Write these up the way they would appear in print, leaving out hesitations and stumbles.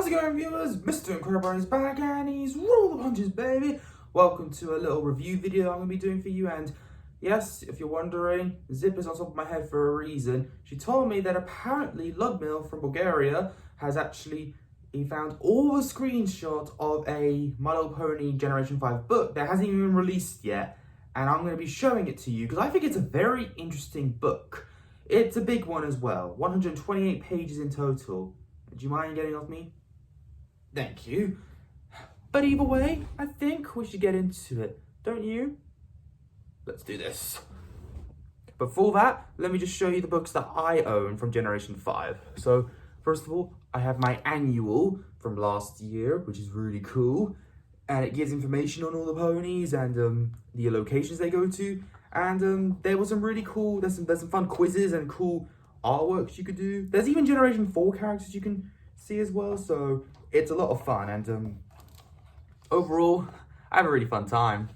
How's it going, viewers? Mr. Incredi-Brony is back and he's roll the punches, baby. Welcome to a little review video I'm going to be doing for you. And yes, if you're wondering, Zipper's on top of my head for a reason. She told me that apparently Ludmil from Bulgaria has actually found all the screenshots of a My Little Pony Generation 5 book that hasn't even been released yet. And I'm going to be showing it to you because I think it's a very interesting book. It's a big one as well, 128 pages in total. Do you mind getting off me? Thank you. But either way, I think we should get into it, don't you? Let's do this. Before that, let me just show you the books that I own from Generation 5. So, first of all, I have my annual from last year, which is really cool. And it gives information on all the ponies and the locations they go to. And there was some really cool, there's some fun quizzes and cool artworks you could do. There's even Generation 4 characters you can see as well, so it's a lot of fun. And overall, I have a really fun time.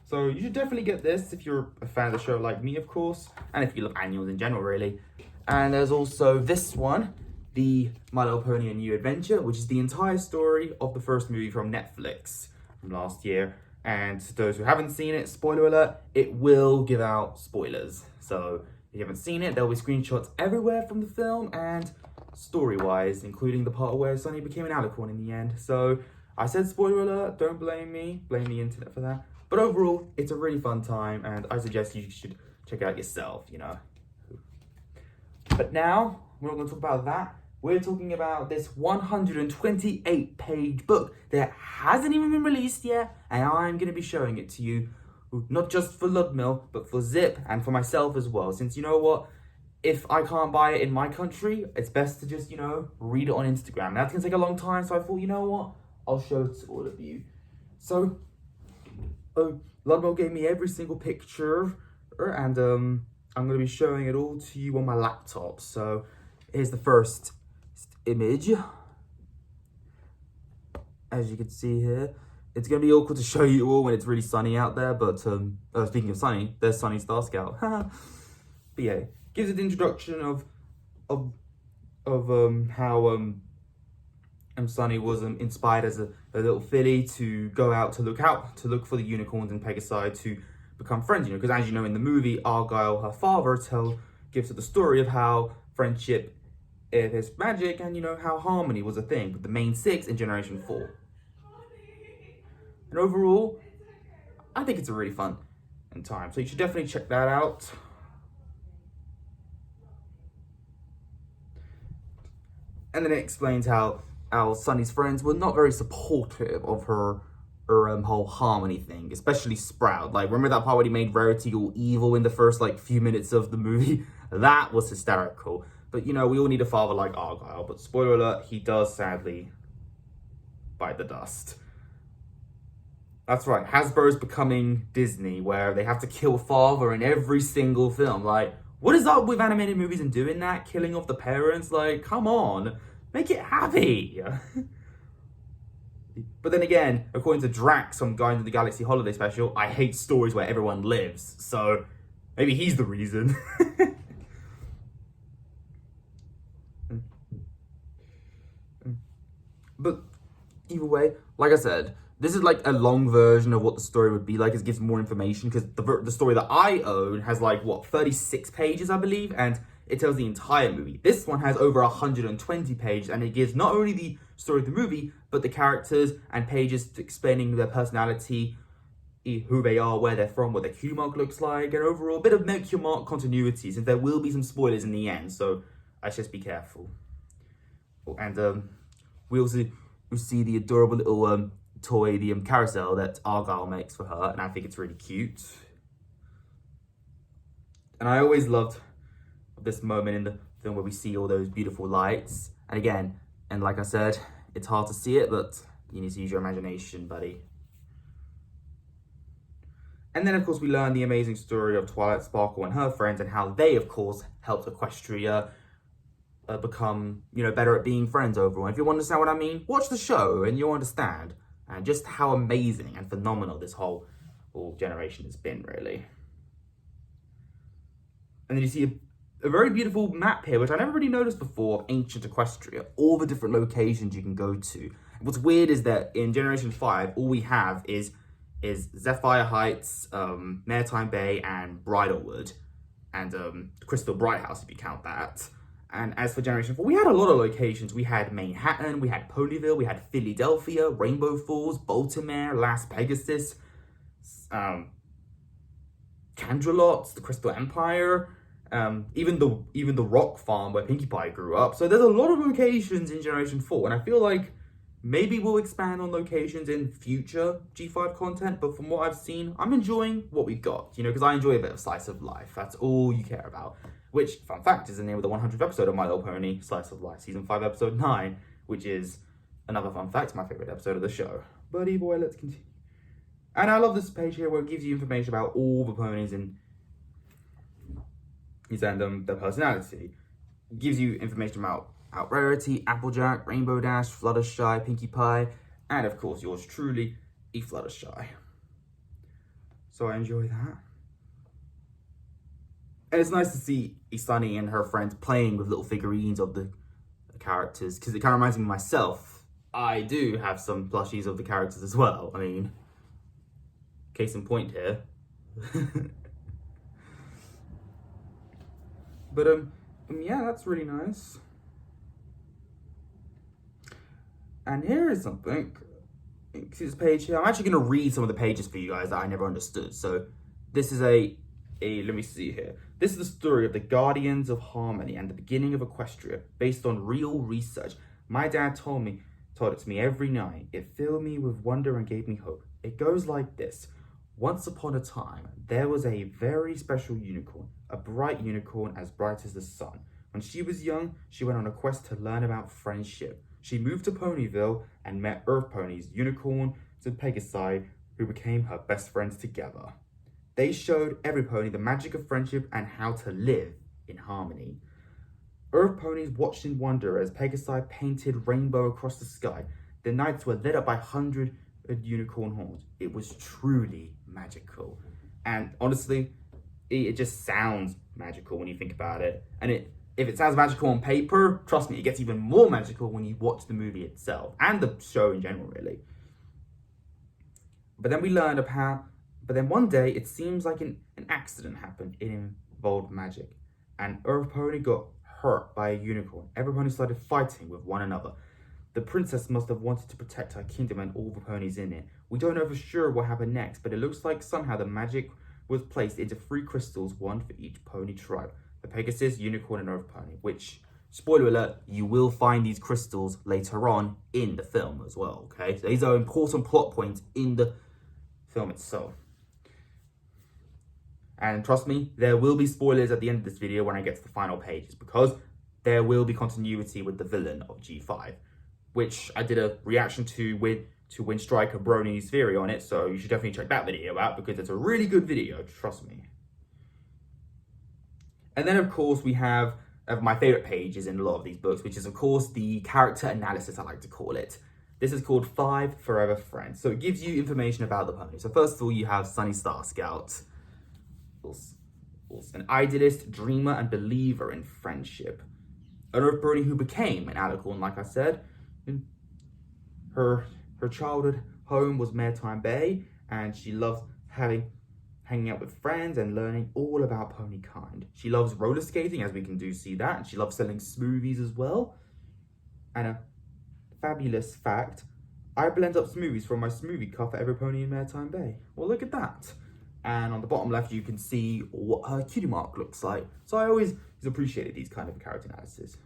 So you should definitely get this if you're a fan of the show like me, of course, and if you love annuals in general, really. And there's also this one, the My Little Pony: A New Adventure, which is the entire story of the first movie from Netflix from last year. And to those who haven't seen it, spoiler alert, it will give out spoilers. So if you haven't seen it, there'll be screenshots everywhere from the film and story-wise, including the part where Sunny became an alicorn in the end. So I said spoiler alert, don't blame me, blame the internet for that. But overall, it's a really fun time and I suggest you should check it out yourself, you know. But now, we're not going to talk about that. We're talking about this 128-page book that hasn't even been released yet, and I'm going to be showing it to you, not just for Ludmil, but for Zip and for myself as well. Since, you know what, if I can't buy it in my country, it's best to just, you know, read it on Instagram. That's going to take a long time, so I thought, you know what, I'll show it to all of you. So, Ludmil gave me every single picture, and I'm going to be showing it all to you on my laptop. So, here's the first image. As you can see here, it's gonna be awkward to show you all when it's really sunny out there, but speaking of sunny, there's Sunny Star Scout. But yeah, gives an introduction of how Sunny was inspired as a little filly to go out to look for the unicorns and Pegasi to become friends, you know, because as you know in the movie, Argyle, her father, gives her the story of how friendship is magic and, you know, how harmony was a thing with the main six in Generation 4. And overall, I think it's a really fun time. So you should definitely check that out. And then it explains how Sunny's friends were not very supportive of her whole harmony thing, especially Sprout. Like, remember that part where he made Rarity all evil in the first, like, few minutes of the movie? That was hysterical. But, you know, we all need a father like Argyle. But spoiler alert, he does sadly bite the dust. That's right, Hasbro's becoming Disney, where they have to kill a father in every single film. Like, what is up with animated movies and doing that? Killing off the parents? Like, come on, make it happy. But then again, according to Drax from Guardians of the Galaxy Holiday Special, I hate stories where everyone lives. So, maybe he's the reason. But either way, like I said, this is like a long version of what the story would be like. It gives more information because the story that I own has like, what, 36 pages, I believe, and it tells the entire movie. This one has over 120 pages, and it gives not only the story of the movie, but the characters and pages explaining their personality, who they are, where they're from, what their Q mark looks like, and overall a bit of no Q mark continuity, since there will be some spoilers in the end, so I should just be careful. And we also see the adorable little toy, the carousel that Argyle makes for her, and I think it's really cute. And I always loved this moment in the film where we see all those beautiful lights. And again, and like I said, it's hard to see it, but you need to use your imagination, buddy. And then, of course, we learn the amazing story of Twilight Sparkle and her friends and how they, of course, helped Equestria become, you know, better at being friends overall. If you understand what I mean, watch the show and you'll understand. And just how amazing and phenomenal this whole generation has been, really. And then you see a very beautiful map here, which I never really noticed before, of ancient Equestria, all the different locations you can go to. What's weird is that in Generation 5, all we have is Zephyr Heights, Maritime Bay, and Bridlewood, and Crystal Bright House, if you count that. And as for Generation 4, we had a lot of locations. We had Manhattan, we had Ponyville, we had Philadelphia, Rainbow Falls, Baltimore, Las Pegasus, Candrelot, the Crystal Empire, even the Rock Farm where Pinkie Pie grew up. So there's a lot of locations in Generation 4, and I feel like maybe we'll expand on locations in future G5 content, but from what I've seen, I'm enjoying what we've got, you know, because I enjoy a bit of slice of life. That's all you care about. Which, fun fact, is the name of the 100th episode of My Little Pony, Slice of Life, Season 5, Episode 9, which is another fun fact, my favourite episode of the show. But either way, let's continue. And I love this page here where it gives you information about all the ponies and their personality. It gives you information about Rarity, Applejack, Rainbow Dash, Fluttershy, Pinkie Pie, and of course yours truly, a Fluttershy. So I enjoy that. And it's nice to see Sunny and her friends playing with little figurines of the characters, because it kind of reminds me of myself. I do have some plushies of the characters as well. I mean, case in point here. But yeah, that's really nice. And here is something. See this page here? I'm actually going to read some of the pages for you guys that I never understood. So this is let me see here. This is the story of the Guardians of Harmony and the beginning of Equestria, based on real research. My dad told it to me every night. It filled me with wonder and gave me hope. It goes like this. Once upon a time, there was a very special unicorn, a bright unicorn as bright as the sun. When she was young, she went on a quest to learn about friendship. She moved to Ponyville and met Earth ponies, Unicorn and Pegasi, who became her best friends together. They showed every pony the magic of friendship and how to live in harmony. Earth ponies watched in wonder as Pegasi painted rainbow across the sky. The nights were lit up by hundreds of unicorn horns. It was truly magical. And honestly, it just sounds magical when you think about it. And if it sounds magical on paper, trust me, it gets even more magical when you watch the movie itself and the show in general, really. But then we learned of how. But then one day, it seems like an accident happened. It involved magic. And Earth Pony got hurt by a unicorn. Every pony started fighting with one another. The princess must have wanted to protect her kingdom and all the ponies in it. We don't know for sure what happened next, but it looks like somehow the magic was placed into 3 crystals, one for each pony tribe. The Pegasus, Unicorn, and Earth Pony, which, spoiler alert, you will find these crystals later on in the film as well, okay? So these are important plot points in the film itself. And trust me, there will be spoilers at the end of this video when I get to the final pages, because there will be continuity with the villain of G5, which I did a reaction to when Striker Brony's theory on it, so you should definitely check that video out, because it's a really good video, trust me. And then, of course, we have my favorite pages in a lot of these books, which is, of course, the character analysis, I like to call it. This is called 5 Forever Friends. So it gives you information about the pony. So first of all, you have Sunny Star Scout, an idealist, dreamer, and believer in friendship. An Earth Pony who became an alicorn, like I said. Her childhood home was Maritime Bay, and she loves hanging out with friends and learning all about pony kind. She loves roller skating, as we can see that, and she loves selling smoothies as well. And a fabulous fact, I blend up smoothies from my smoothie cup for every pony in Maritime Bay. Well, look at that. And on the bottom left, you can see what her cutie mark looks like. So I always appreciated these kind of character analysis.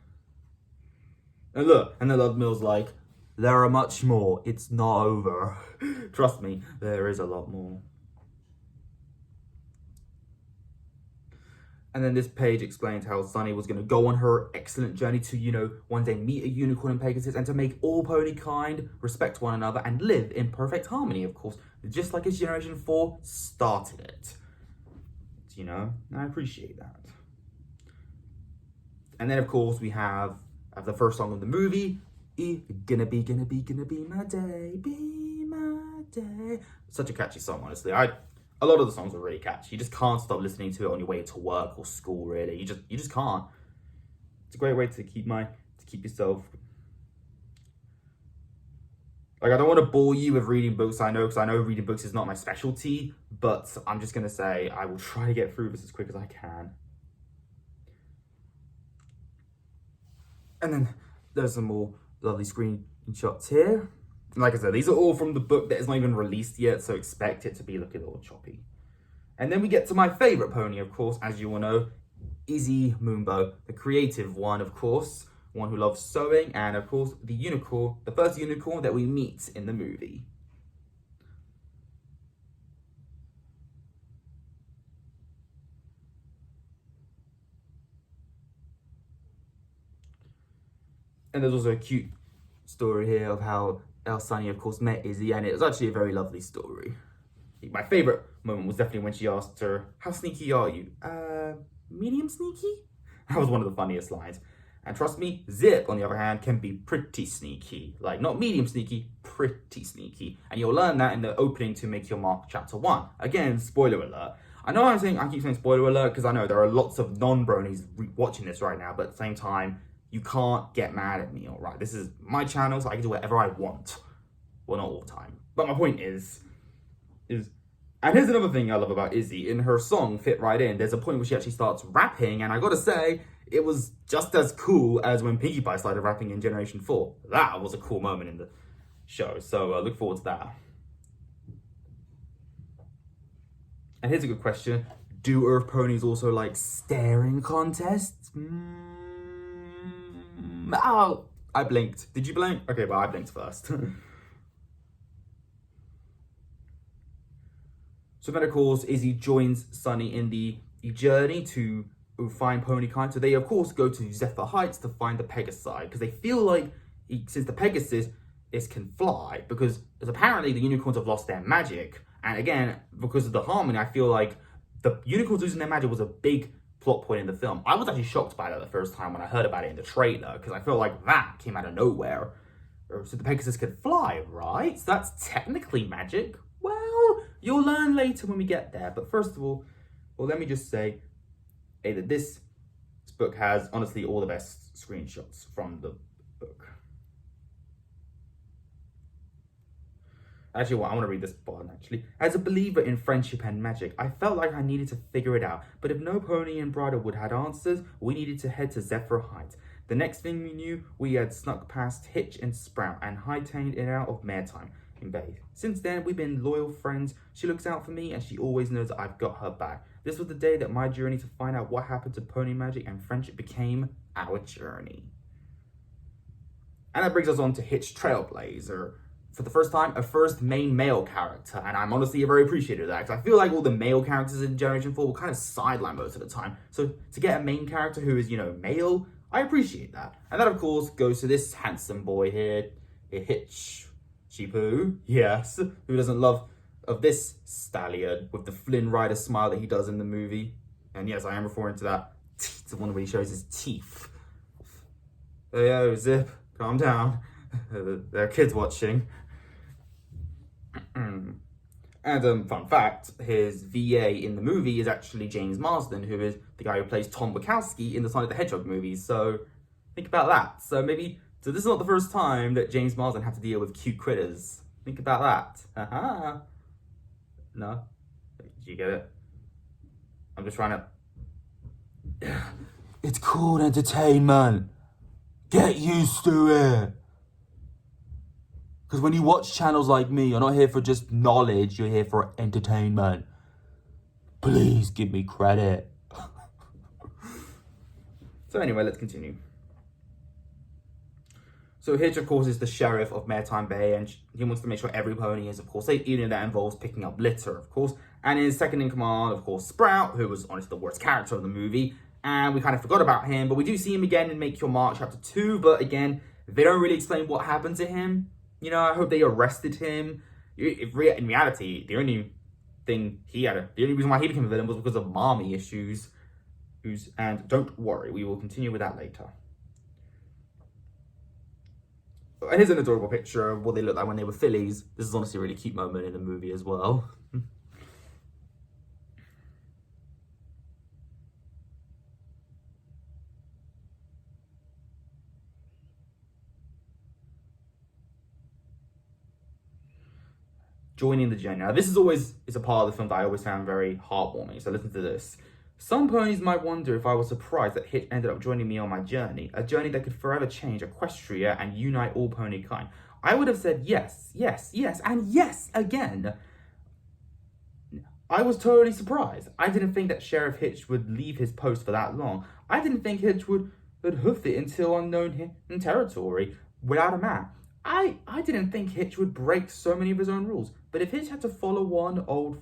And look, and the Love Mill's like, there are much more. It's not over. Trust me, there is a lot more. And then this page explains how Sunny was going to go on her excellent journey to, one day meet a unicorn and Pegasus, and to make all pony kind respect one another and live in perfect harmony, of course, just like his Generation 4 started it. And I appreciate that. And then, of course, we have the first song of the movie, gonna be my day, be my day. Such a catchy song, honestly. I a lot of the songs are really catchy. You just can't stop listening to it on your way to work or school, really. You just can't. It's a great way to keep yourself. Like, I don't want to bore you with reading books, I know, because I know reading books is not my specialty, but I'm just going to say I will try to get through this as quick as I can. And then there's some more lovely screenshots here. Like I said, these are all from the book that is not even released yet, so expect it to be looking a little choppy. And then we get to my favourite pony, of course, as you all know, Izzy Moonbow, the creative one, of course, one who loves sewing, and of course, the unicorn, the first unicorn that we meet in the movie. And there's also a cute story here of how Sunny, of course, met Izzy, and it was actually a very lovely story. My favourite moment was definitely when she asked her, "How sneaky are you?" Medium sneaky? That was one of the funniest lines. And trust me, Zip, on the other hand, can be pretty sneaky. Like, not medium sneaky, pretty sneaky. And you'll learn that in the opening to Make Your Mark Chapter 1. Again, spoiler alert. I know I keep saying spoiler alert because I know there are lots of non-bronies watching this right now, but at the same time, you can't get mad at me, alright? This is my channel, so I can do whatever I want. Well, not all the time. But my point is... And here's another thing I love about Izzy. In her song, Fit Right In, there's a point where she actually starts rapping, and I gotta say, it was just as cool as when Pinkie Pie started rapping in Generation 4. That was a cool moment in the show, so look forward to that. And here's a good question. Do Earth ponies also like staring contests? Oh, I blinked. Did you blink? Okay, well, I blinked first. So then, of course, Izzy joins Sunny in the journey to find Ponykind. So they, of course, go to Zephyr Heights to find the Pegasi, because they feel like, since the Pegasus can fly, because apparently the unicorns have lost their magic. And again, because of the harmony, I feel like the unicorns losing their magic was a big plot point in the film. I was actually shocked by that the first time when I heard about it in the trailer, because I feel like that came out of nowhere. So the Pegasus could fly, right? So that's technically magic. Well, you'll learn later when we get there. But first of all, well, let me just say that this book has, honestly, all the best screenshots from the book. Actually, I want to read this part, actually. As a believer in friendship and magic, I felt like I needed to figure it out. But if no Pony and Bridalwood had answers, we needed to head to Zephyr Heights. The next thing we knew, we had snuck past Hitch and Sprout and hightailed it out of Maretime in Bay. Since then, we've been loyal friends. She looks out for me and she always knows I've got her back. This was the day that my journey to find out what happened to Pony Magic and friendship became our journey. And that brings us on to Hitch Trailblazer. For the first time, a first main male character, and I'm honestly very appreciative of that, because I feel like all the male characters in Generation 4 were kind of sidelined most of the time. So to get a main character who is, male, I appreciate that. And that, of course, goes to this handsome boy here, Hitch Cheapoo, yes, who doesn't love of this stallion with the Flynn Rider smile that he does in the movie. And yes, I am referring to that. It's the one where he shows his teeth. Hey, yo, Zip, calm down. There are kids watching. And fun fact, his VA in the movie is actually James Marsden, who is the guy who plays Tom Wachowski in the Sonic the Hedgehog movies. So think about that. So this is not the first time that James Marsden had to deal with cute critters. Think about that. Haha. No? Did you get it? I'm just trying to... It's called entertainment. Get used to it. Because when you watch channels like me, you're not here for just knowledge, you're here for entertainment. Please give me credit. So anyway, let's continue. So Hitch, of course, is the sheriff of Maretime Bay, and he wants to make sure every pony is, of course, safe, even if that involves picking up litter, of course. And his second in command, of course, Sprout, who was honestly the worst character of the movie. And we kind of forgot about him, but we do see him again in Make Your Mark Chapter 2. But again, they don't really explain what happened to him. I hope they arrested him. In reality, the only reason why he became a villain was because of mommy issues. And don't worry, we will continue with that later. And here's an adorable picture of what they looked like when they were fillies. This is honestly a really cute moment in the movie as well. joining the journey. Now, this is a part of the film that I always found very heartwarming, so listen to this. Some ponies might wonder if I was surprised that Hitch ended up joining me on my journey, a journey that could forever change Equestria and unite all pony kind. I would have said yes, yes, yes, and yes again. I was totally surprised. I didn't think that Sheriff Hitch would leave his post for that long. I didn't think Hitch would hoof it until unknown territory without a map. I didn't think Hitch would break so many of his own rules. But if Hitch had to follow one old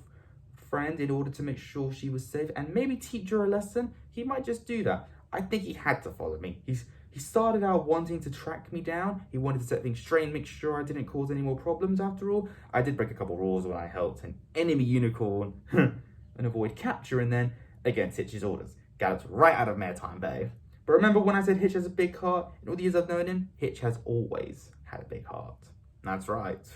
friend in order to make sure she was safe and maybe teach her a lesson, he might just do that. I think he had to follow me. He started out wanting to track me down. He wanted to set things straight and make sure I didn't cause any more problems after all. I did break a couple rules when I helped an enemy unicorn and avoid capture, and then, against Hitch's orders, galloped right out of Maritime Bay. But remember when I said Hitch has a big heart? In all the years I've known him, Hitch has always had a big heart. That's right.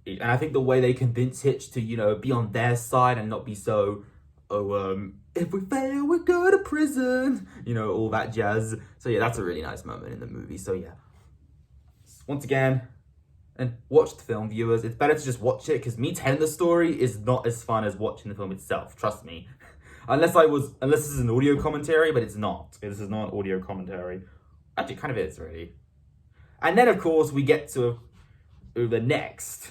And I think the way they convince Hitch to, be on their side and not be so, if we fail, we go to prison, all that jazz. So yeah, that's a really nice moment in the movie. So yeah, once again, and watch the film, viewers. It's better to just watch it, because me telling the story is not as fun as watching the film itself. Trust me. Unless this is an audio commentary, but it's not. This is not an audio commentary. Actually, it kind of is, really. And then, of course, we get to the next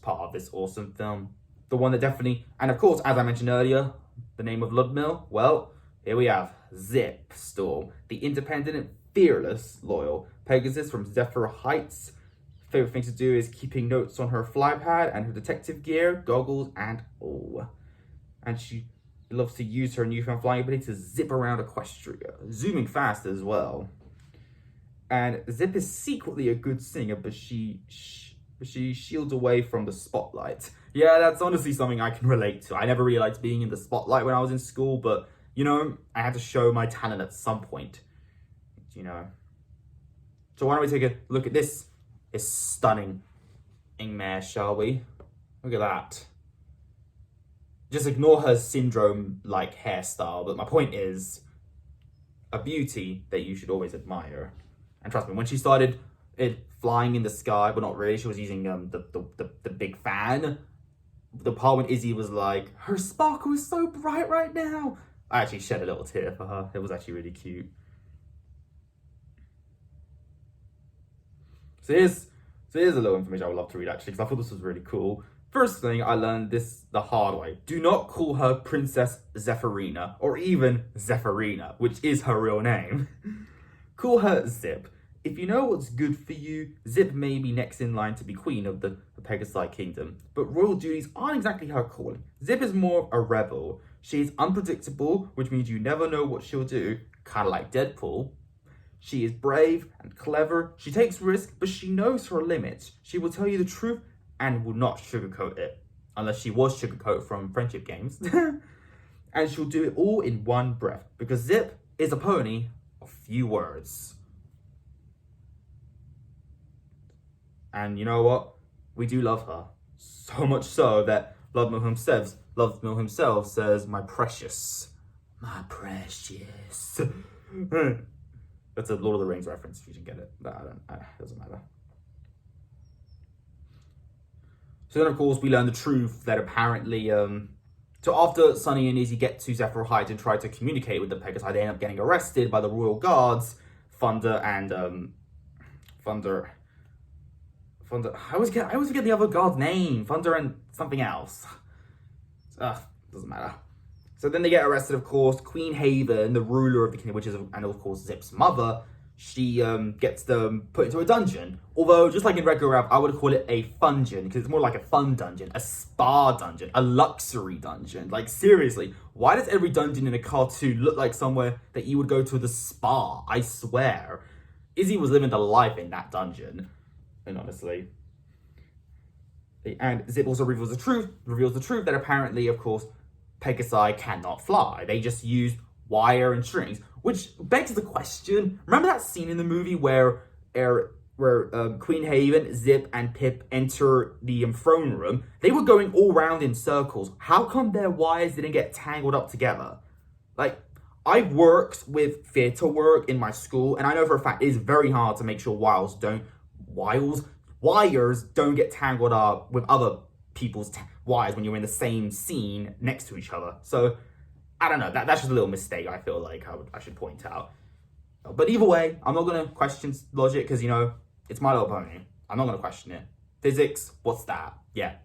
part of this awesome film. The one that definitely, and of course, as I mentioned earlier, the name of Ludmill, well, here we have Zip Storm, the independent and fearless loyal Pegasus from Zephyr Heights. Favorite thing to do is keeping notes on her fly pad and her detective gear, goggles, and all. And she loves to use her newfound flying ability to zip around Equestria, zooming fast as well. And Zip is secretly a good singer, but she shields away from the spotlight. Yeah, that's honestly something I can relate to. I never really liked being in the spotlight when I was in school, but, I had to show my talent at some point, So why don't we take a look at this stunning mare, shall we? Look at that. Just ignore her syndrome-like hairstyle, but my point is a beauty that you should always admire. And trust me, when she started flying in the sky, but not really, she was using the big fan. The part when Izzy was like, her sparkle is so bright right now. I actually shed a little tear for her. It was actually really cute. So here's a little information I would love to read, actually, because I thought this was really cool. First thing, I learned this the hard way. Do not call her Princess Zephyrina, or even Zephyrina, which is her real name. Call her Zip. If you know what's good for you, Zip may be next in line to be queen of the Pegasi Kingdom, but royal duties aren't exactly her calling. Zip is more of a rebel. She is unpredictable, which means you never know what she'll do, kind of like Deadpool. She is brave and clever. She takes risks, but she knows her limits. She will tell you the truth and will not sugarcoat it, unless she was sugarcoat from Friendship Games. And she'll do it all in one breath, because Zip is a pony of few words. And you know what? We do love her. So much so that Ludmill himself says, my precious. My precious. That's a Lord of the Rings reference, if you didn't get it. It doesn't matter. So then, of course, we learn the truth that apparently, so after Sunny and Izzy get to Zephyr Heights and try to communicate with the Pegasi, they end up getting arrested by the royal guards, Thunder and, Thunder, I always forget the other guard's name, Thunder and something else. Doesn't matter. So then they get arrested, of course. Queen Haven, the ruler of the kingdom, and of course Zip's mother, she gets them put into a dungeon. Although, just like in regular rap, I would call it a fungeon, because it's more like a fun dungeon, a spa dungeon, a luxury dungeon. Like, seriously, why does every dungeon in a cartoon look like somewhere that you would go to the spa? I swear. Izzy was living the life in that dungeon, and honestly. And Zip also reveals the truth that apparently, of course, Pegasi cannot fly. They just use wire and strings, which begs the question. Remember that scene in the movie where Queen Haven, Zip, and Pipp enter the throne room? They were going all round in circles. How come their wires didn't get tangled up together? Like, I've worked with theatre work in my school, and I know for a fact it is very hard to make sure wires don't wires don't get tangled up with other people's wires when you're in the same scene next to each other. So, I don't know, that's just a little mistake I feel like I should point out. But either way, I'm not going to question logic because, you know, it's My Little Pony. I'm not going to question it. Physics, what's that? Yeah.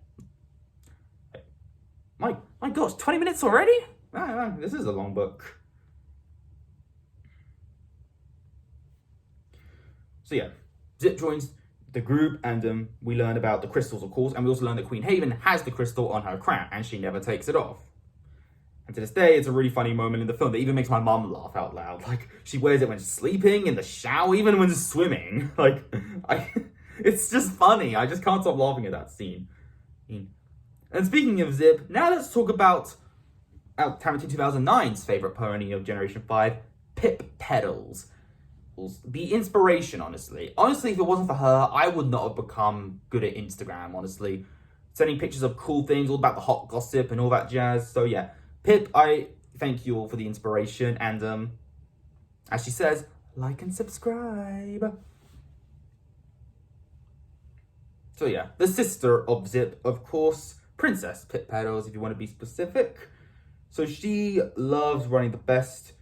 My gosh, 20 minutes already? This is a long book. So yeah, Zip joins the group and we learn about the crystals, of course, and we also learn that Queen Haven has the crystal on her crown and she never takes it off. And to this day, it's a really funny moment in the film that even makes my mum laugh out loud. Like, she wears it when she's sleeping, in the shower, even when swimming. Like, it's just funny. I just can't stop laughing at that scene. And speaking of Zip, now let's talk about Tarantino 2009's favourite pony of Generation 5, Pipp Petals. The inspiration, honestly. Honestly, if it wasn't for her, I would not have become good at Instagram, honestly. Sending pictures of cool things, all about the hot gossip and all that jazz. So yeah, Pipp, I thank you all for the inspiration. And as she says, like and subscribe. So yeah, the sister of Zip, of course, Princess Pipp Petals, if you want to be specific. So she loves running the best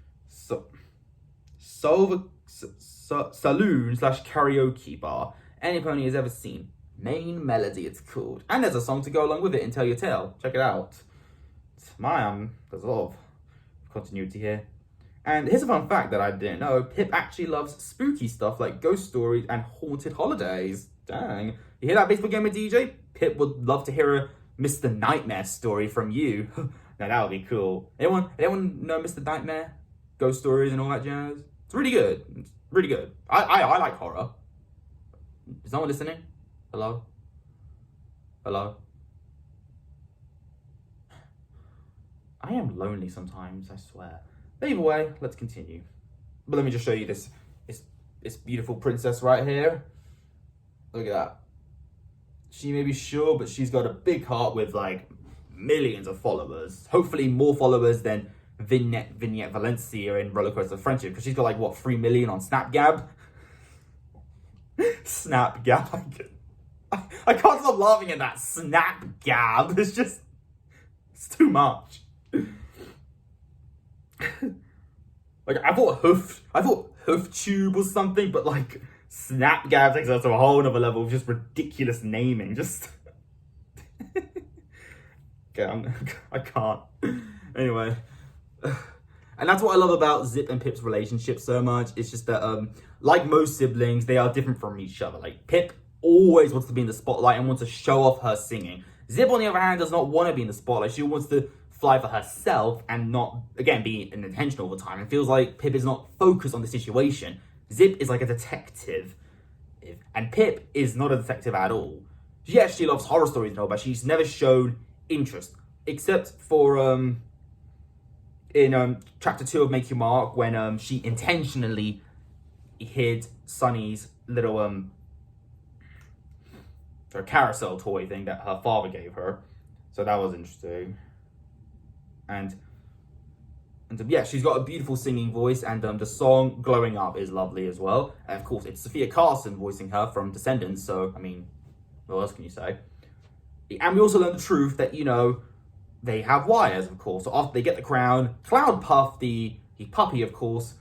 saloon/karaoke bar any pony has ever seen. Main Melody, it's called. And there's a song to go along with it in Tell Your Tale. Check it out. There's a lot of continuity here. And here's a fun fact that I didn't know. Pipp actually loves spooky stuff like ghost stories and haunted holidays. Dang. You hear that Facebook Gamer DJ? Pipp would love to hear a Mr. Nightmare story from you. Now that would be cool. Anyone know Mr. Nightmare? Ghost stories and all that jazz? It's really good. It's really good. I like horror. Is someone listening? Hello? Hello? I am lonely sometimes, I swear. But either way, let's continue. But let me just show you this beautiful princess right here. Look at that. She may be short, but she's got a big heart with like millions of followers. Hopefully more followers than Vignette Valencia in Rollercoaster of Friendship, because she's got like, what, 3 million on Snapgab? Snapgab. I can't stop laughing at that. Snapgab. It's too much. Like, I thought hoof tube or something, but like Snapgab takes us to a whole nother level of just ridiculous naming. Just okay, I can't. Anyway, and that's what I love about Zip and Pipp's relationship so much. It's just that, like most siblings, they are different from each other. Like, Pipp always wants to be in the spotlight and wants to show off her singing. Zip, on the other hand, does not want to be in the spotlight. She wants to fly for herself and not, again, be intentional all the time. It feels like Pipp is not focused on the situation. Zip is like a detective, and Pipp is not a detective at all. Yes, she loves horror stories and all, but she's never shown interest, except for in chapter 2 of Make Your Mark, when she intentionally hid Sunny's little her carousel toy thing that her father gave her. So that was interesting. And yeah, she's got a beautiful singing voice, and the song Glowing Up is lovely as well. And of course, it's Sophia Carson voicing her from Descendants, so, I mean, what else can you say? And we also learn the truth that, you know, they have wires, of course. So after they get the crown, Cloud Puff, the puppy, of course,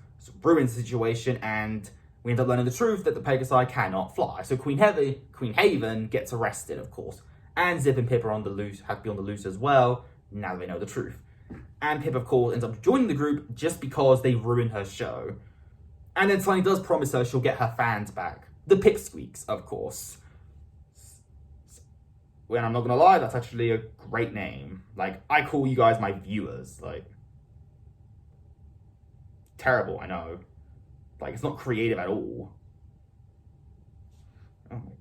ruins the situation, and we end up learning the truth that the Pegasi cannot fly. So Queen Haven gets arrested, of course. And Zip and Pipp are on the loose, have to be on the loose as well, now they know the truth. And Pipp, of course, ends up joining the group just because they ruined her show. And then Sunny does promise her she'll get her fans back. The Pipsqueaks, of course. When I'm not gonna lie, that's actually a great name. Like, I call you guys my viewers. Like, terrible, I know. Like, it's not creative at all. Oh my god.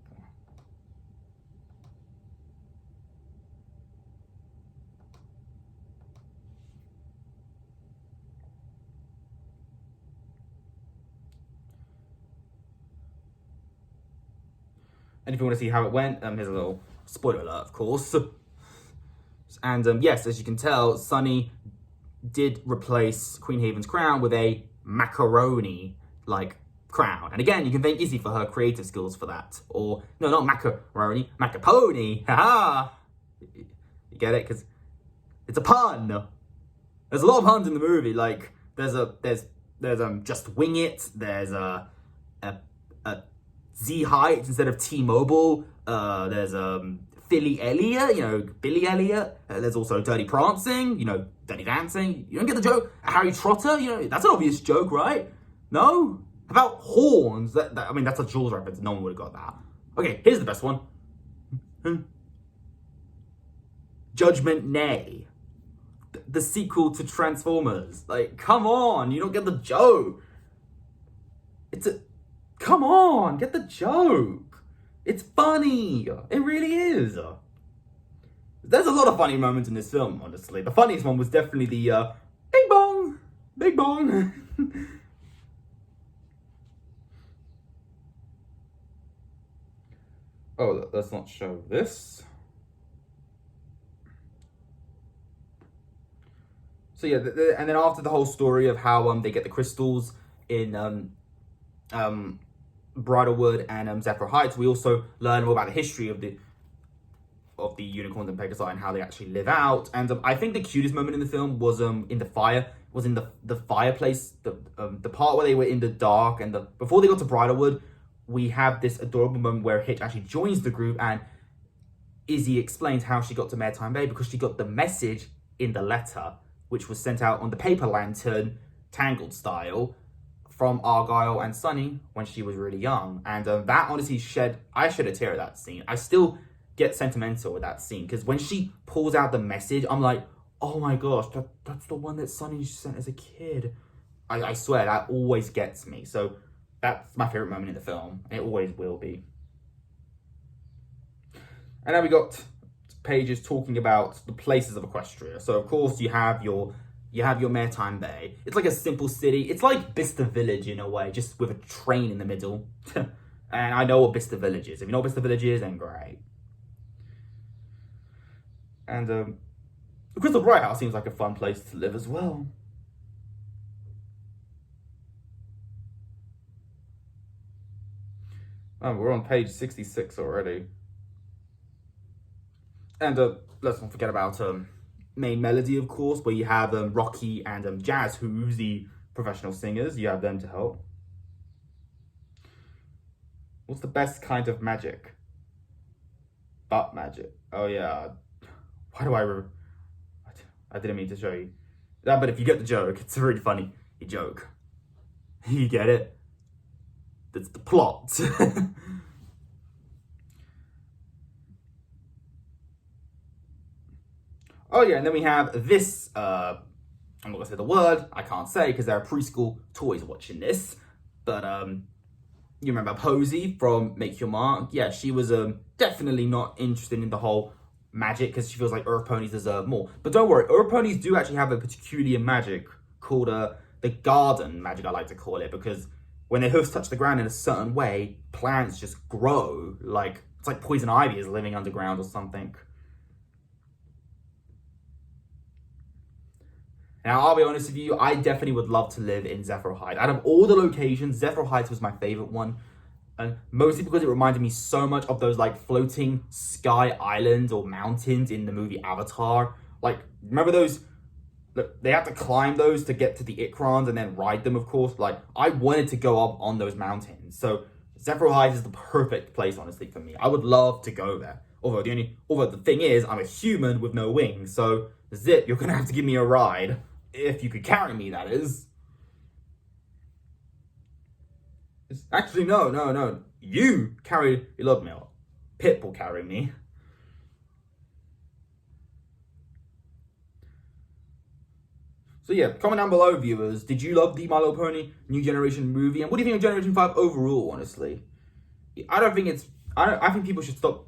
And if you want to see how it went, here's a little spoiler alert, of course. And yes, as you can tell, Sunny did replace Queen Haven's crown with a macaroni-like crown. And again, you can thank Izzy for her creative skills for that. Or, no, not macaroni, macapony. Haha! You get it? Because it's a pun. There's a lot of puns in the movie. Like, there's just wing it. There's a Z Heights instead of T-Mobile. There's Philly Elliott, Billy Elliot. There's also Dirty Prancing, Dirty Dancing. You don't get the joke? Harry Trotter, that's an obvious joke, right? No? How about horns? I mean, that's a Jaws reference. No one would have got that. Okay, here's the best one. Judgment Nay. The sequel to Transformers. Like, come on, you don't get the joke. Come on, get the joke. It's funny. It really is. There's a lot of funny moments in this film, honestly. The funniest one was definitely the bing bong, bing bong. Oh, let's not show this. So yeah, and then after the whole story of how they get the crystals in Bridalwood and Zephyr Heights, we also learn more about the history of the unicorns and Pegasus and how they actually live out. And I think the cutest moment in the film was in the fire. Was in the fireplace, the part where they were in the dark, and before they got to Bridalwood, we have this adorable moment where Hitch actually joins the group, and Izzy explains how she got to Maritime Bay because she got the message in the letter, which was sent out on the paper lantern, Tangled style, from Argyle and Sunny when she was really young. And that honestly I shed a tear at that scene. I still get sentimental with that scene, because when she pulls out the message, I'm like, oh my gosh, that's the one that Sunny sent as a kid. I swear, that always gets me. So that's my favorite moment in the film, and it always will be. And now we got pages talking about the places of Equestria. So of course you have your Maritime Bay. It's like a simple city. It's like Bicester Village in a way, just with a train in the middle. And I know what Bicester Village is. If you know what Bicester Village is, then great. And the Crystal Bright House seems like a fun place to live as well. Oh, we're on page 66 already. And let's not forget about Main Melody, of course, where you have Rocky and Jazz, who's the professional singers. You have them to help. What's the best kind of magic? Butt magic. Oh yeah. Why do I didn't mean to show you. Yeah, but if you get the joke, it's a really funny joke. You get it? That's the plot. Oh yeah, and then we have this, I'm not gonna say the word, I can't say because there are preschool toys watching this, but you remember Posey from Make Your Mark? Yeah, she was definitely not interested in the whole magic because she feels like Earth ponies deserve more. But don't worry, Earth ponies do actually have a peculiar magic called the garden magic, I like to call it, because when their hoofs touch the ground in a certain way, plants just grow. Like, it's like poison ivy is living underground or something. Now, I'll be honest with you, I definitely would love to live in Zephyr Heights. Out of all the locations, Zephyr Heights was my favorite one. And mostly because it reminded me so much of those like floating sky islands or mountains in the movie Avatar. Like, remember those? Look, they had to climb those to get to the Ikrons and then ride them, of course. Like, I wanted to go up on those mountains. So Zephyr Heights is the perfect place, honestly, for me. I would love to go there. Although the thing is, I'm a human with no wings. So Zip, you're gonna have to give me a ride. If you could carry me, that is. Actually, no. You carry your love mail. Pipp will carry me. So yeah, comment down below, viewers. Did you love the My Little Pony New Generation movie? And what do you think of Generation 5 overall, honestly? I think people should stop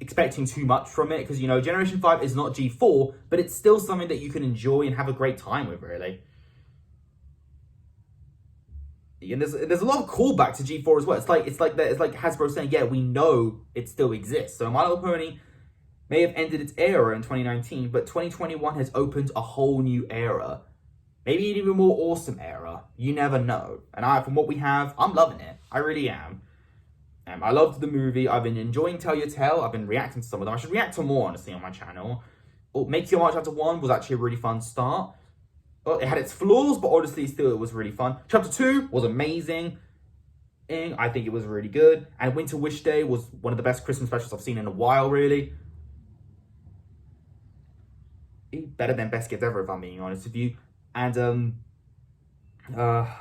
expecting too much from it, because, Generation 5 is not G4, but it's still something that you can enjoy and have a great time with, really. And there's a lot of callback to G4 as well. It's like Hasbro saying, yeah, we know it still exists. So My Little Pony may have ended its era in 2019, but 2021 has opened a whole new era. maybe an even more awesome era. You never know. And from what we have, I'm loving it. I really am. I loved the movie. I've been enjoying Tell Your Tale. I've been reacting to some of them. I should react to more, honestly, on my channel. Make Your Mark Chapter 1 was actually a really fun start. Well, it had its flaws, but honestly, still, it was really fun. Chapter 2 was amazing. I think it was really good. And Winter Wish Day was one of the best Christmas specials I've seen in a while, really. Better than Best Gift Ever, if I'm being honest with you. And, what's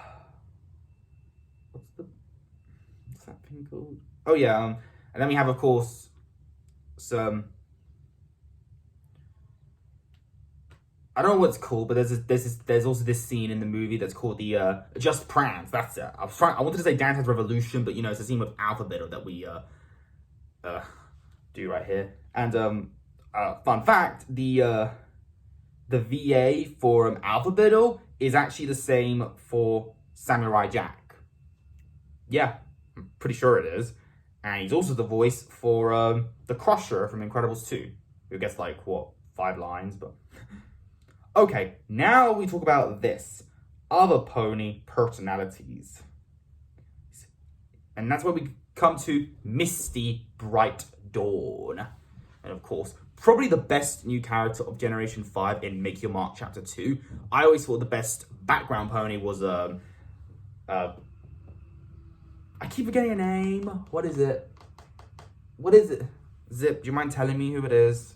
that thing called? Oh, yeah, and then we have, of course, some... I don't know what it's called, but there's also this scene in the movie that's called the Just Prance. That's it. I wanted to say Dance Dance Revolution, but you know it's a scene with Alphabet that we do right here. And fun fact: the VA for Alphabet is actually the same for Samurai Jack. Yeah, I'm pretty sure it is. And he's also the voice for the Crusher from Incredibles 2, who gets like what 5 lines, but. Okay, now we talk about this. Other pony personalities. And that's where we come to Misty Bright Dawn. And of course, probably the best new character of Generation 5 in Make Your Mark Chapter 2. I always thought the best background pony was, I keep forgetting a name. What is it? Zip, do you mind telling me who it is?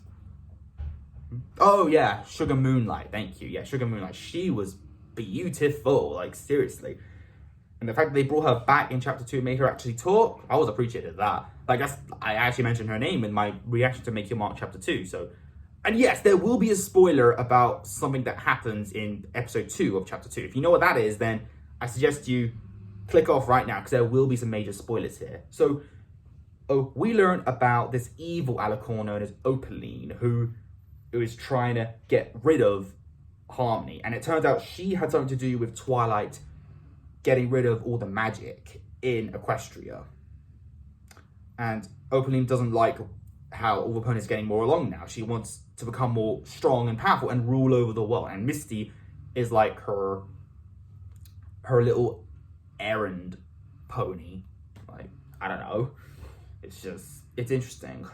Oh, yeah, Sugar Moonlight, thank you. Yeah, Sugar Moonlight. She was beautiful, like, seriously. And the fact that they brought her back in Chapter 2 and made her actually talk, I was appreciative of that. Like, I actually mentioned her name in my reaction to Make Your Mark Chapter 2, so... And yes, there will be a spoiler about something that happens in Episode 2 of Chapter 2. If you know what that is, then I suggest you click off right now, because there will be some major spoilers here. So, we learn about this evil alicorn known as Opaline, who is trying to get rid of Harmony. And it turns out she had something to do with Twilight getting rid of all the magic in Equestria. And Opaline doesn't like how all the ponies are getting more along now. She wants to become more strong and powerful and rule over the world. And Misty is like her little errand pony. Like, I don't know. It's interesting.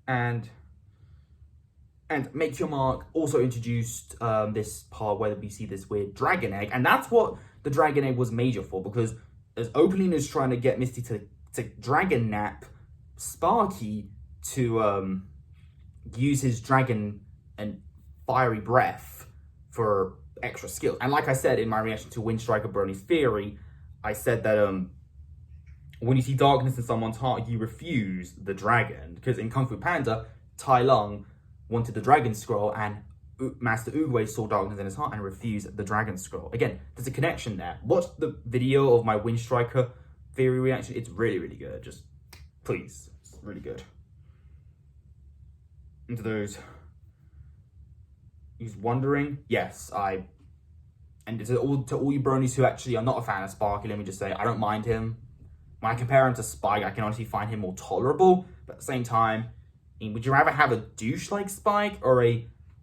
And Make Your Mark also introduced this part where we see this weird dragon egg. And that's what the dragon egg was major for, because as Opaline is trying to get Misty to dragon nap Sparky to use his dragon and fiery breath for extra skills. And like I said in my reaction to Incredi-Brony's theory, I said that when you see darkness in someone's heart, you refuse the dragon. Because in Kung Fu Panda, Tai Lung wanted the dragon scroll, and Master Oogway saw darkness in his heart and refused the dragon scroll. Again, there's a connection there. Watch the video of my Wind Striker theory reaction. It's really, really good. Just, please. It's really good. And to those who's wondering, yes, and to all you bronies who actually are not a fan of Sparky, let me just say, I don't mind him. When I compare him to Spike, I can honestly find him more tolerable. But at the same time, would you rather have a douche like Spike or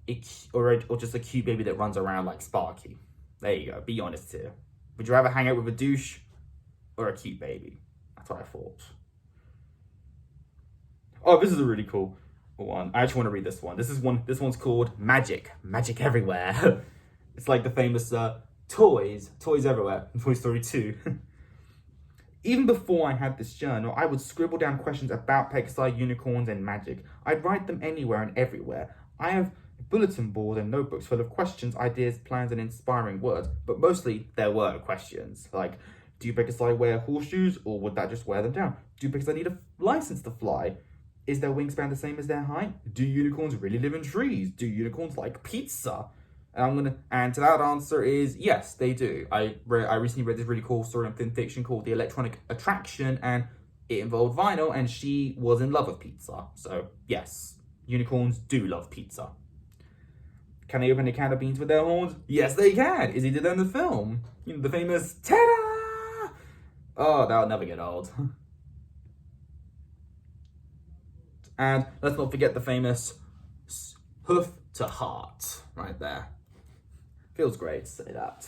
just a cute baby that runs around like Sparky? There you go. Be honest here. Would you rather hang out with a douche or a cute baby? That's what I thought. Oh, this is a really cool one. I actually want to read this one. This one's called Magic Everywhere. It's like the famous Toys Everywhere in Toy Story 2. Even before I had this journal, I would scribble down questions about Pegasi, unicorns, and magic. I'd write them anywhere and everywhere. I have a bulletin board and notebooks full of questions, ideas, plans, and inspiring words. But mostly, there were questions. Like, do Pegasi wear horseshoes, or would that just wear them down? Do Pegasi need a license to fly? Is their wingspan the same as their height? Do unicorns really live in trees? Do unicorns like pizza? And to that answer is yes, they do. I recently read this really cool story on Thin Fiction called The Electronic Attraction, and it involved Vinyl, and she was in love with pizza. So yes, unicorns do love pizza. Can they open a can of beans with their horns? Yes, they can. Izzy did that in the film. You know, the famous ta-da! Oh, that'll never get old. And let's not forget the famous hoof to heart right there. Feels great to say that.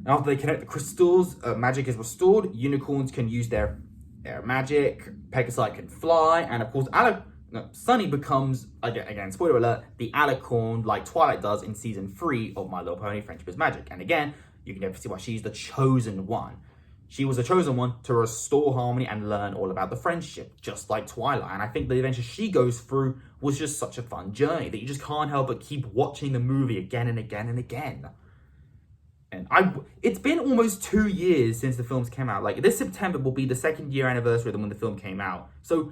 After they connect the crystals, magic is restored. Unicorns can use their magic. Pegasus can fly, and of course, Sunny becomes again. Spoiler alert: the alicorn, like Twilight does in season 3 of My Little Pony: Friendship is Magic. And again, you can never see why she's the chosen one. She was the chosen one to restore harmony and learn all about the friendship, just like Twilight. And I think the adventure she goes through was just such a fun journey that you just can't help but keep watching the movie again and again and again. And it's been almost 2 years since the films came out. Like, this September will be the 2nd year anniversary of when the film came out. So,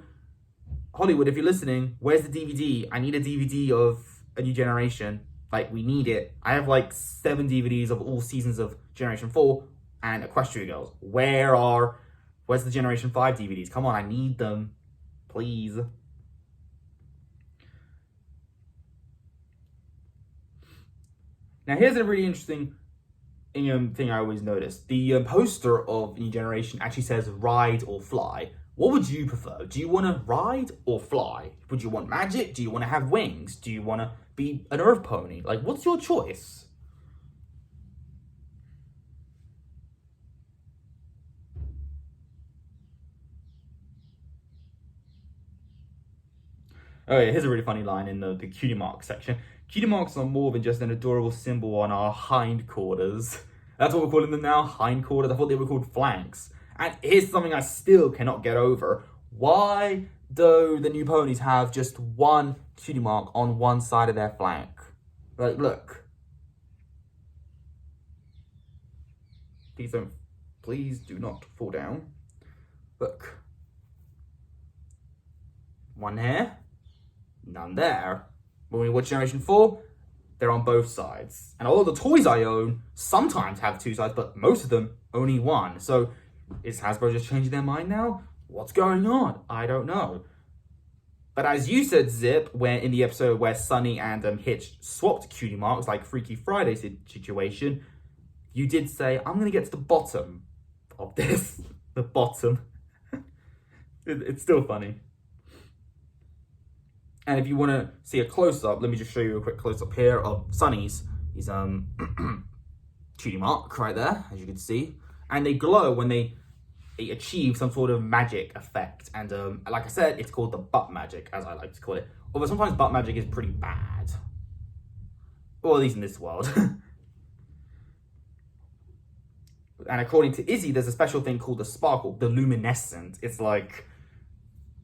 Hollywood, if you're listening, where's the DVD? I need a DVD of A New Generation. Like, we need it. I have like 7 DVDs of all seasons of Generation 4 and Equestria Girls. Where's the Generation 5 DVDs? Come on, I need them. Please. Now, here's a really interesting thing I always notice. The poster of New Generation actually says ride or fly. What would you prefer? Do you want to ride or fly? Would you want magic? Do you want to have wings? Do you want to be an earth pony? Like, what's your choice? Oh yeah, here's a really funny line in the cutie mark section. Cutie marks are more than just an adorable symbol on our hindquarters. That's what we're calling them now, hindquarters. I thought they were called flanks. And here's something I still cannot get over. Why do the new ponies have just one cutie mark on one side of their flank? Like, look. Please do not fall down. Look. One here. None there. When we watch Generation 4, they're on both sides. And all the toys I own sometimes have 2 sides, but most of them only one. So is Hasbro just changing their mind now? What's going on? I don't know. But as you said, Zip, when in the episode where Sunny and Hitch swapped cutie marks, like Freaky Friday situation, you did say, I'm going to get to the bottom of this. The bottom. It's still funny. And if you want to see a close-up, let me just show you a quick close-up here of Sunny's. He's cutie mark right there, as you can see. And they glow when they achieve some sort of magic effect. And like I said, it's called the butt magic, as I like to call it. Although sometimes butt magic is pretty bad. Or at least in this world. And according to Izzy, there's a special thing called the sparkle, the luminescent. It's like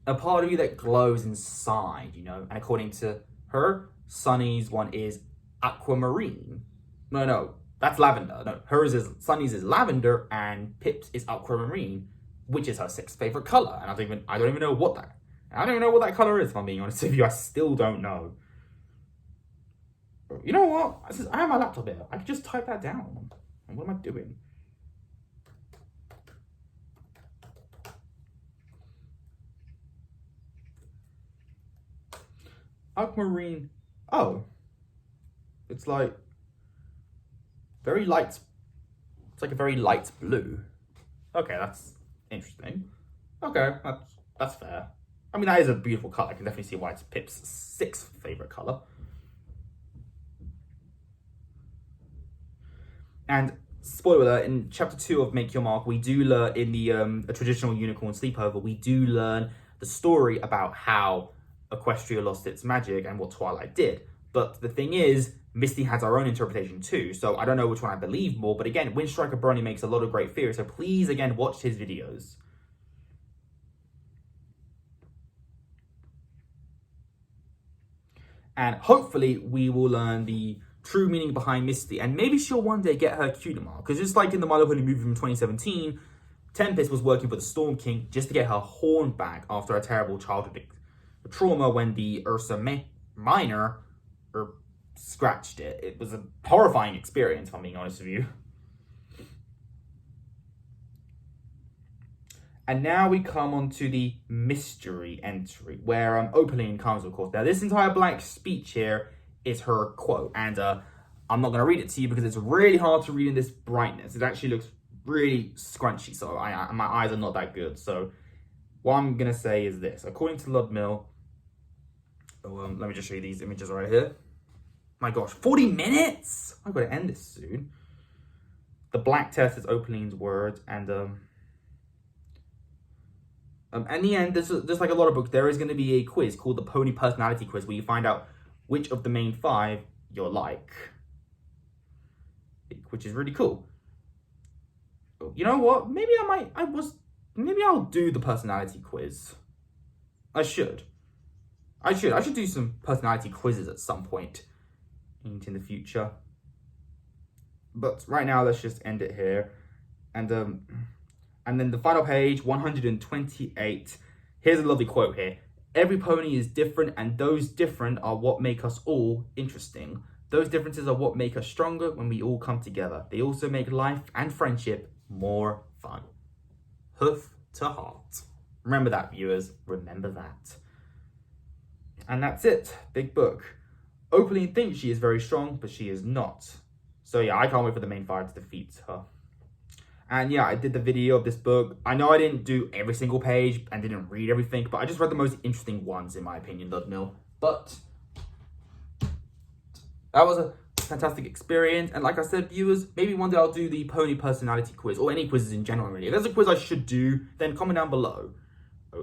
a part of you that glows inside, you know? And according to her, Sunny's one is aquamarine. No, that's lavender. No, Sunny's is lavender and Pipp's is aquamarine, which is her 6th favorite color. And I don't even know what that color is, if I'm being honest with you. I still don't know. You know what? I have my laptop here. I can just type that down. And what am I doing? Aquamarine. Oh. It's like very light. It's like a very light blue. Okay, that's interesting. Okay, that's fair. I mean, that is a beautiful color. I can definitely see why it's Pip's 6th favorite color. And spoiler alert, in chapter 2 of Make Your Mark, we do learn in the a traditional unicorn sleepover, we do learn the story about how Equestria lost its magic and what Twilight did. But the thing is, Misty has her own interpretation too, so I don't know which one I believe more. But again, Incredi-Brony makes a lot of great theories, so please, again, watch his videos. And hopefully we will learn the true meaning behind Misty, and maybe she'll one day get her cutie mark. Because just like in the My Little Pony movie from 2017, Tempest was working for the Storm King just to get her horn back after a terrible childhood trauma when the Ursa Minor scratched it. It was a horrifying experience, if I'm being honest with you. And now we come on to the mystery entry, where Opaline comes, of course. Now, this entire blank speech here is her quote. And I'm not going to read it to you because it's really hard to read in this brightness. It actually looks really scrunchy, so my eyes are not that good. So what I'm going to say is this. According to Ludmill, let me just show you these images right here. My gosh, 40 minutes? I've got to end this soon. The black test is Opaline's words, and in the end, there's just like a lot of books, there is going to be a quiz called the Pony Personality Quiz, where you find out which of the main 5 you're like, which is really cool. You know what? Maybe I'll do the personality quiz. I should do some personality quizzes at some point in the future. But right now, let's just end it here. And then the final page, 128. Here's a lovely quote here. Every pony is different, and those different are what make us all interesting. Those differences are what make us stronger when we all come together. They also make life and friendship more fun. Hoof to heart. Remember that, viewers. Remember that. And that's it. Big book. Opaline thinks she is very strong, but she is not. So yeah, I can't wait for the main 5 to defeat her. And yeah, I did the video of this book. I know I didn't do every single page and didn't read everything, but I just read the most interesting ones, in my opinion, Ludmill. But that was a fantastic experience. And like I said, viewers, maybe one day I'll do the pony personality quiz, or any quizzes in general, really. If there's a quiz I should do, then comment down below.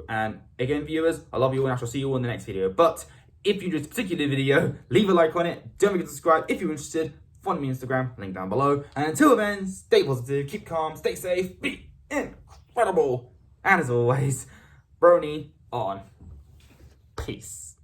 And again, viewers, I love you all, and I shall see you all in the next video. But if you enjoyed this particular video, leave a like on it. Don't forget to subscribe if you're interested. Follow me on Instagram, link down below. And until then, stay positive, keep calm, stay safe, be incredible. And as always, Brony on. Peace.